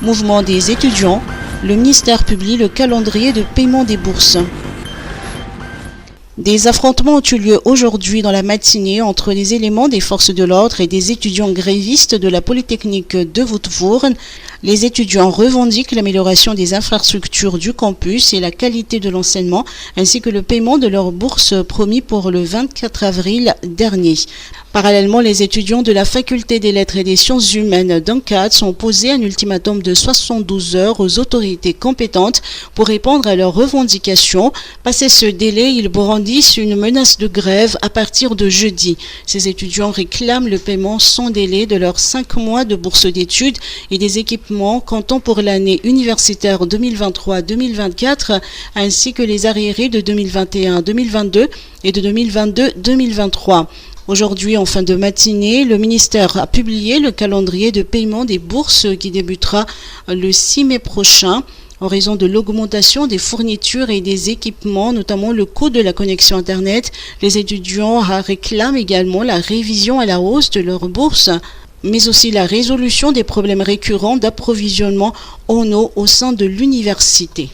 Mouvement des étudiants, le ministère publie le calendrier de paiement des bourses. Des affrontements ont eu lieu aujourd'hui dans la matinée entre les éléments des forces de l'ordre et des étudiants grévistes de la Polytechnique de Woudvoorn. Les étudiants revendiquent l'amélioration des infrastructures du campus et la qualité de l'enseignement, ainsi que le paiement de leurs bourses promis pour le 24 avril dernier. Parallèlement, les étudiants de la Faculté des Lettres et des Sciences Humaines d'UNCAD ont posé un ultimatum de 72 heures aux autorités compétentes pour répondre à leurs revendications. Passé ce délai, ils brandissent une menace de grève à partir de jeudi. Ces étudiants réclament le paiement sans délai de leurs 5 mois de bourse d'études et des équipements comptant pour l'année universitaire 2023-2024, ainsi que les arriérés de 2021-2022 et de 2022-2023. Aujourd'hui, en fin de matinée, le ministère a publié le calendrier de paiement des bourses qui débutera le 6 mai prochain. En raison de l'augmentation des fournitures et des équipements, notamment le coût de la connexion Internet, les étudiants réclament également la révision à la hausse de leurs bourses, mais aussi la résolution des problèmes récurrents d'approvisionnement en eau au sein de l'université.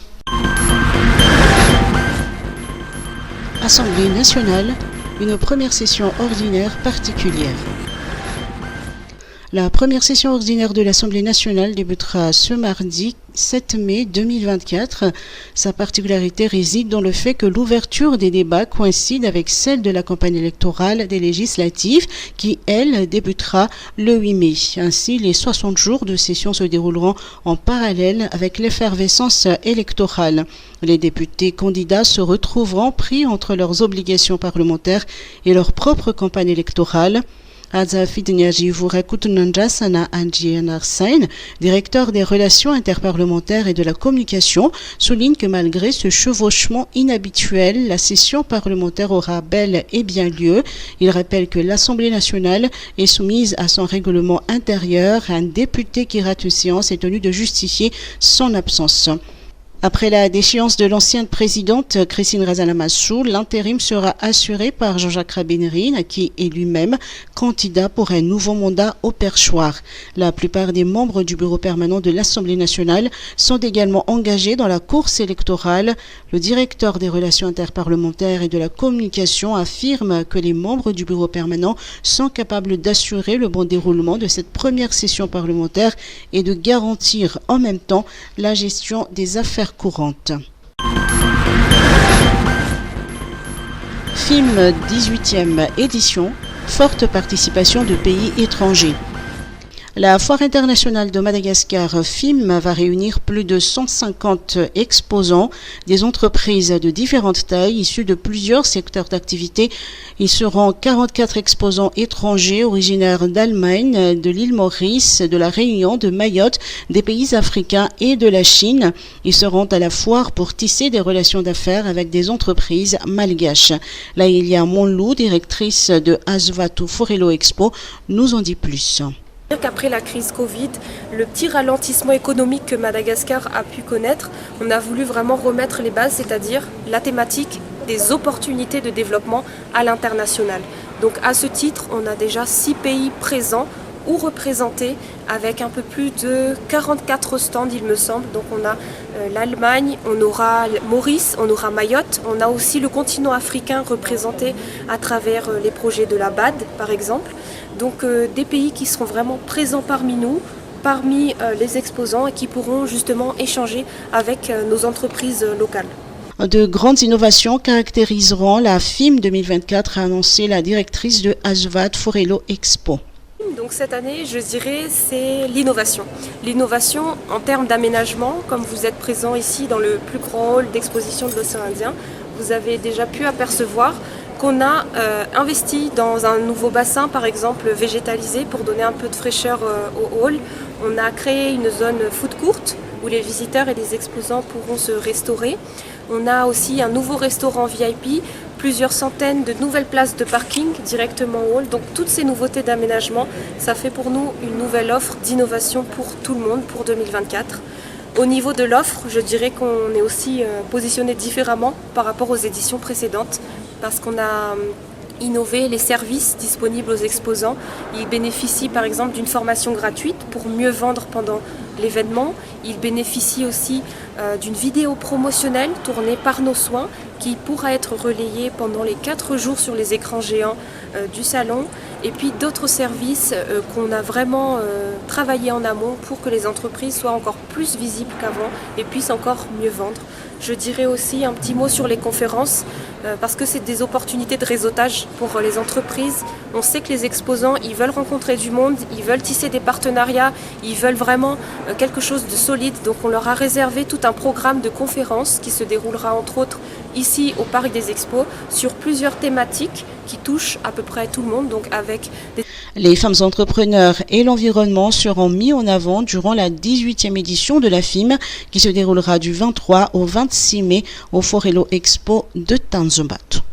Assemblée nationale, une première session ordinaire particulière. La première session ordinaire de l'Assemblée nationale débutera ce mardi 7 mai 2024. Sa particularité réside dans le fait que l'ouverture des débats coïncide avec celle de la campagne électorale des législatives qui, elle, débutera le 8 mai. Ainsi, les 60 jours de session se dérouleront en parallèle avec l'effervescence électorale. Les députés candidats se retrouveront pris entre leurs obligations parlementaires et leur propre campagne électorale. Directeur des relations interparlementaires et de la communication, souligne que malgré ce chevauchement inhabituel, la session parlementaire aura bel et bien lieu. Il rappelle que l'Assemblée nationale est soumise à son règlement intérieur. Un député qui rate une séance est tenu de justifier son absence. Après la déchéance de l'ancienne présidente Christine Razanamassou, l'intérim sera assuré par Jean-Jacques Rabénerine, qui est lui-même candidat pour un nouveau mandat au perchoir. La plupart des membres du bureau permanent de l'Assemblée nationale sont également engagés dans la course électorale. Le directeur des relations interparlementaires et de la communication affirme que les membres du bureau permanent sont capables d'assurer le bon déroulement de cette première session parlementaire et de garantir en même temps la gestion des affaires courantes. Film 18e édition, forte participation de pays étrangers. La Foire internationale de Madagascar FIM va réunir plus de 150 exposants, des entreprises de différentes tailles issues de plusieurs secteurs d'activité. Ils seront 44 exposants étrangers originaires d'Allemagne, de l'île Maurice, de la Réunion, de Mayotte, des pays africains et de la Chine. Ils seront à la foire pour tisser des relations d'affaires avec des entreprises malgaches. Là, il y a Monlou, directrice de Aswatu Forelo Expo, nous en dit plus. Qu'après la crise Covid, le petit ralentissement économique que Madagascar a pu connaître, on a voulu vraiment remettre les bases, c'est-à-dire la thématique des opportunités de développement à l'international. Donc à ce titre, on a déjà 6 pays présents ou représentés avec un peu plus de 44 stands, il me semble. Donc on a l'Allemagne, on aura Maurice, on aura Mayotte, on a aussi le continent africain représenté à travers les projets de la BAD par exemple. Donc des pays qui seront vraiment présents parmi nous, parmi les exposants et qui pourront justement échanger avec nos entreprises locales. De grandes innovations caractériseront la FIM 2024, a annoncé la directrice de Aswatu Forelo Expo. Donc cette année, je dirais, c'est l'innovation. L'innovation en termes d'aménagement, comme vous êtes présent ici dans le plus grand hall d'exposition de l'océan Indien, vous avez déjà pu apercevoir qu'on a investi dans un nouveau bassin, par exemple végétalisé, pour donner un peu de fraîcheur au hall. On a créé une zone food court où les visiteurs et les exposants pourront se restaurer. On a aussi un nouveau restaurant VIP, plusieurs centaines de nouvelles places de parking directement au hall. Donc toutes ces nouveautés d'aménagement, ça fait pour nous une nouvelle offre d'innovation pour tout le monde pour 2024. Au niveau de l'offre, je dirais qu'on est aussi positionné différemment par rapport aux éditions précédentes parce qu'on a innové les services disponibles aux exposants. Ils bénéficient par exemple d'une formation gratuite pour mieux vendre pendant l'événement. Il bénéficie aussi d'une vidéo promotionnelle tournée par nos soins qui pourra être relayée pendant les 4 jours sur les écrans géants du salon. Et puis d'autres services qu'on a vraiment travaillé en amont pour que les entreprises soient encore plus visibles qu'avant et puissent encore mieux vendre. Je dirais aussi un petit mot sur les conférences parce que c'est des opportunités de réseautage pour les entreprises. On sait que les exposants, ils veulent rencontrer du monde, ils veulent tisser des partenariats, ils veulent vraiment quelque chose de solide. Donc on leur a réservé tout un programme de conférences qui se déroulera entre autres ici au Parc des Expos sur plusieurs thématiques qui touchent à peu près tout le monde. Donc avec Les femmes entrepreneurs et l'environnement seront mis en avant durant la 18e édition de la FIM qui se déroulera du 23 au 26 mai au Forello Expo de Tanzombato.